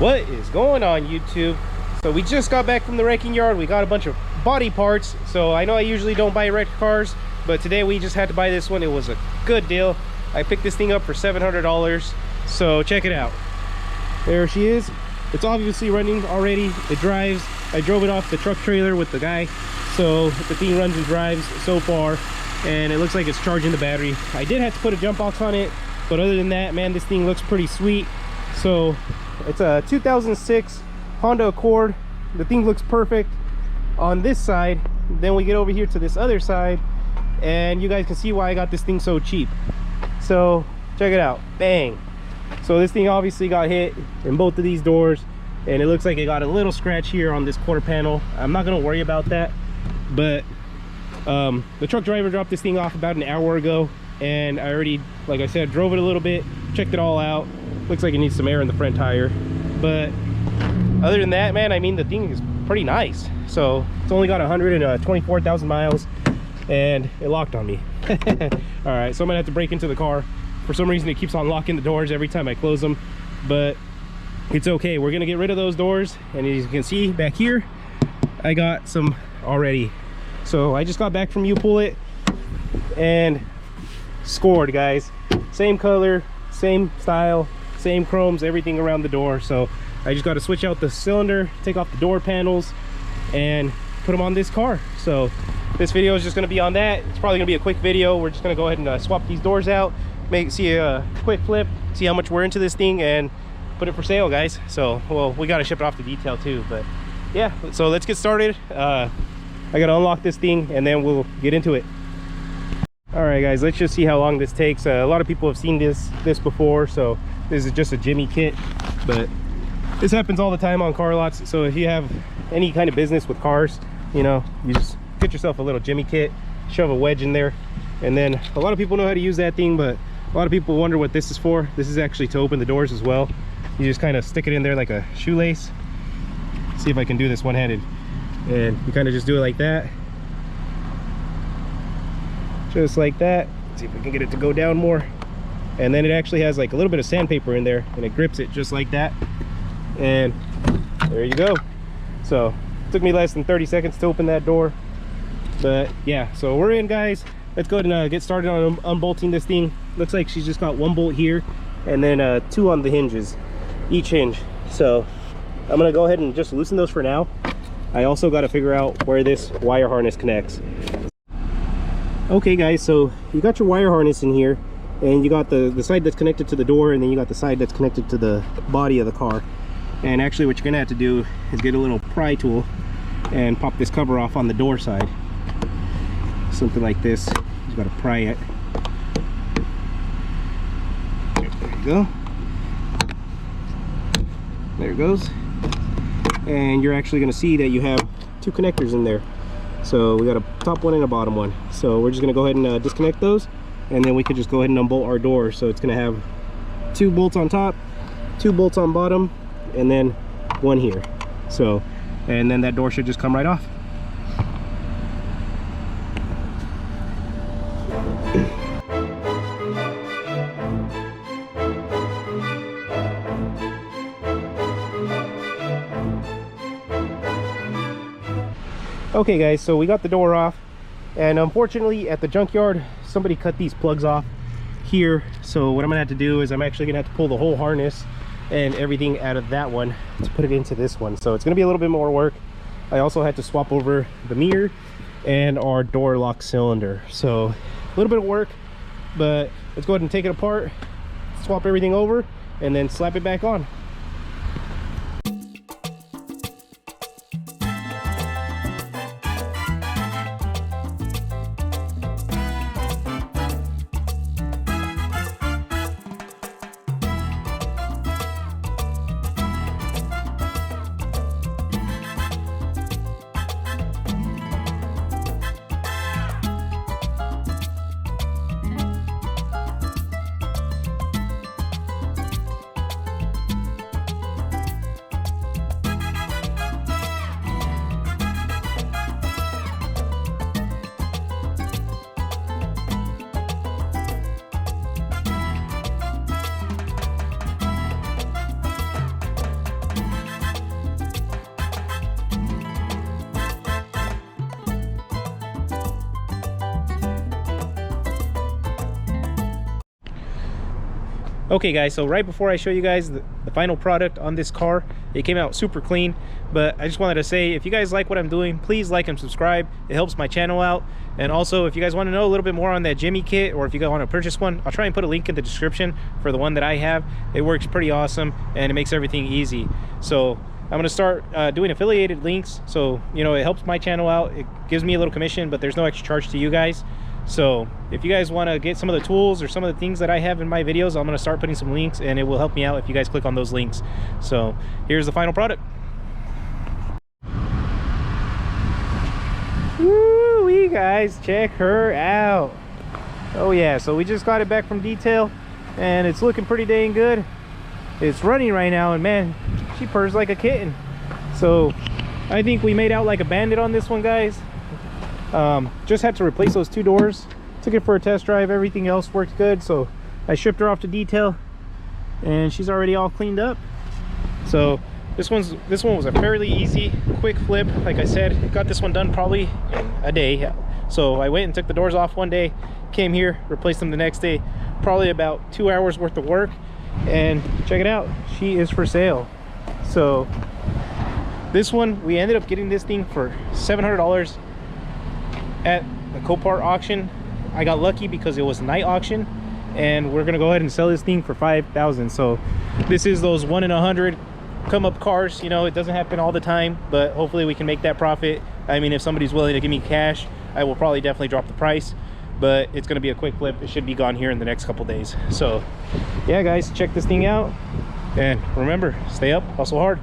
What is going on, YouTube? So we just got back from the wrecking yard. We got a bunch of body parts. So I know I usually don't buy wrecked cars, but today we just had to buy this one. It was a good deal. I picked this thing up for $700. So check it out. There she is. It's obviously running already. It drives. I drove it off the truck trailer with the guy. So the thing runs and drives so far, and it looks like it's charging the battery. I did have to put a jump box on it, but other than that, man, this thing looks pretty sweet. So it's a 2006 Honda Accord. The thing looks perfect on this side. Then we get over here to this other side, and you guys can see why I got this thing so cheap. So check it out. Bang. So this thing obviously got hit in both of these doors, and it looks like it got a little scratch here on this quarter panel. I'm not going to worry about that, but the truck driver dropped this thing off about an hour ago, and I already, like I said, drove it a little bit, checked it all out. Looks like it needs some air in the front tire, but other than that, man, I mean, the thing is pretty nice. So it's only got 124,000 miles, and it locked on me. All right, so I'm gonna have to break into the car. For some reason, it keeps on locking the doors every time I close them, but it's okay. We're gonna get rid of those doors, and as you can see back here, I got some already. So I just got back from Pull It and scored, guys. Same color, same style, same chromes, everything around the door. So I just got to switch out the cylinder, take off the door panels, and put them on this car. So this video is just going to be on that. It's probably going to be a quick video. We're just going to go ahead and swap these doors out, see a quick flip, see how much we're into this thing, and put it for sale, guys. So, well, we got to ship it off to detail too, but yeah, so let's get started. I got to unlock this thing, and then we'll get into it. All right, guys, let's just see how long this takes. A lot of people have seen this before, so this is just a Jimmy kit, but this happens all the time on car lots. So if you have any kind of business with cars, you know, you just get yourself a little Jimmy kit, shove a wedge in there, and then a lot of people know how to use that thing, but a lot of people wonder what this is for. This is actually to open the doors as well. You just kind of stick it in there like a shoelace. See if I can do this one-handed, and you kind of just do it like that, just like that. See if we can get it to go down more, and then it actually has like a little bit of sandpaper in there, and it grips it just like that, and there you go. So it took me less than 30 seconds to open that door, but yeah, so we're in, guys. Let's go ahead and get started on unbolting this thing. Looks like she's just got one bolt here, and then 2 on the hinges, each hinge. So I'm gonna go ahead and just loosen those for now. I also got to figure out where this wire harness connects. Okay, guys, so you got your wire harness in here, and you got the side that's connected to the door, and then you got the side that's connected to the body of the car. And actually what you're gonna have to do is get a little pry tool and pop this cover off on the door side. Something like this. You gotta pry it. There you go. There it goes. And you're actually gonna see that you have 2 connectors in there. So we got a top one and a bottom one. So we're just gonna go ahead and disconnect those, and then we can just go ahead and unbolt our door. So it's gonna have 2 bolts on top, 2 bolts on bottom, and then 1 here. So, and then that door should just come right off. Okay, guys, so we got the door off, and unfortunately at the junkyard somebody cut these plugs off here. So what I'm gonna have to do is I'm actually gonna have to pull the whole harness and everything out of that one to put it into this one. So it's gonna be a little bit more work. I also had to swap over the mirror and our door lock cylinder, so a little bit of work, but let's go ahead and take it apart, swap everything over, and then slap it back on. Okay guys, so right before I show you guys the final product on this car, it came out super clean, but I just wanted to say, if you guys like what I'm doing, please like and subscribe. It helps my channel out. And also, if you guys want to know a little bit more on that Jimmy kit, or if you guys want to purchase one, I'll try and put a link in the description for the one that I have. It works pretty awesome and it makes everything easy. So I'm going to start doing affiliated links, so you know, it helps my channel out. It gives me a little commission, but there's no extra charge to you guys. So if you guys want to get some of the tools or some of the things that I have in my videos, I'm going to start putting some links, and it will help me out if you guys click on those links. So here's the final product. Woo, you guys, check her out. Oh yeah, so we just got it back from detail and it's looking pretty dang good. It's running right now, and man, she purrs like a kitten. So I think we made out like a bandit on this one, guys. Just had to replace those 2 doors. Took it for a test drive. Everything else worked good, so I shipped her off to detail and she's already all cleaned up. So this one was a fairly easy, quick flip. Like I said, got this one done probably in a day. So I went and took the doors off one day, came here, replaced them the next day. Probably about 2 hours worth of work, and check it out, she is for sale. So this one, we ended up getting this thing for $700 at the Copart auction. I got lucky because it was night auction, and we're gonna go ahead and sell this thing for $5,000. So this is those 1 in 100 come up cars. You know, it doesn't happen all the time, but hopefully we can make that profit. I mean, if somebody's willing to give me cash, I will probably definitely drop the price, but it's gonna be a quick flip. It should be gone here in the next couple days. So yeah guys, check this thing out, and remember, stay up, hustle hard.